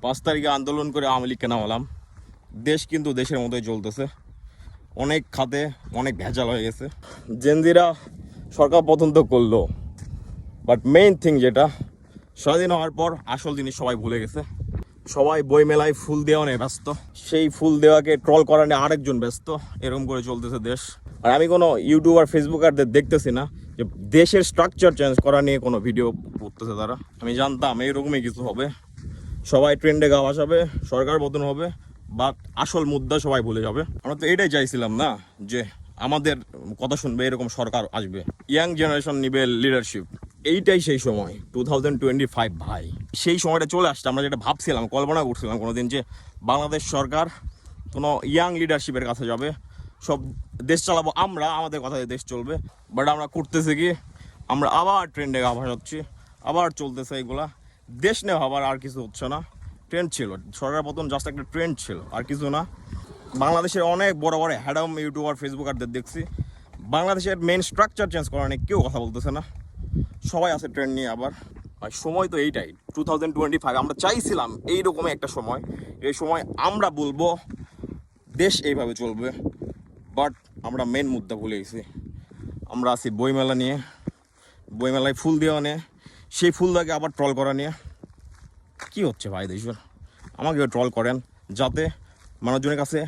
5 তারিখে আন্দোলন করে আওয়ামী লীগকে নামালাম। দেশ কিন্তু দেশের মতোই চলতেছে, অনেক খাতে অনেক ভেজাল হয়ে গেছে। জেনজিরা সরকার পতন তো করলো, বাট মেইন থিং যেটা, স্বাধীন হওয়ার পর আসল জিনিস সবাই ভুলে গেছে। সবাই বই মেলায় ফুল দেওয়া নিয়ে ব্যস্ত, সেই ফুল দেওয়াকে ট্রল করা নিয়ে আরেকজন ব্যস্ত। এরকম করে চলতেছে দেশ। আর আমি কোনো ইউটিউবার ফেসবুকারদের দেখতেছি না যে দেশের স্ট্রাকচার চেঞ্জ করা নিয়ে কোনো ভিডিও করতেছে তারা। আমি জানতাম এইরকমই কিছু হবে, সবাই ট্রেন্ডে গা ভাসাবে, সরকার পতন হবে, বাট আসল মুদ্রা সবাই ভুলে যাবে। আমরা তো এটাই চাইছিলাম না যে আমাদের কথা শুনবে এরকম সরকার আসবে, ইয়াং জেনারেশন নিবে লিডারশিপ। এইটাই সেই সময় 2025 ভাই, সেই সময়টা চলে আসছে। আমরা যেটা ভাবছিলাম, কল্পনা করছিলাম কোনোদিন যে বাংলাদেশ সরকার কোনো ইয়াং লিডারশিপের কাছে যাবে, সব দেশ চালাবো আমরা, আমাদের কথায় দেশ চলবে। বাট আমরা করতেছি কি, আমরা আবার ট্রেন্ডে গা ভাসাচ্ছি, আবার চলতেছে এগুলা। দেশ নিয়ে ভাবার আর কিছু হচ্ছে না। ট্রেন্ড ছিল, সরকার পতন জাস্ট একটা ট্রেন্ড ছিল, আর কিছু না। বাংলাদেশের অনেক বড় বড় হ্যাডাম ইউটিউবার ফেসবুকারদের দেখছি, বাংলাদেশের মেন স্ট্রাকচার চেঞ্জ করা নিয়ে কেউ কথা বলতেছে না, সবাই আছে ট্রেন্ড নিয়ে আবার। আর সময় তো এইটাই 2025। আমরা চাইছিলাম এইরকমই একটা সময়, এই সময় আমরা বলবো দেশ এইভাবে চলবে। বাট আমরা মেন মুদ্রা ভুলে গেছি। আমরা আছি বইমেলা নিয়ে, বইমেলায় ফুল দেওয়া নিয়ে, সেই ফুলটাকে আবার ট্রল করা নিয়ে। কী হচ্ছে ভাই দেশের? আমাকে ট্রল করেন যাতে মানুষজনের কাছে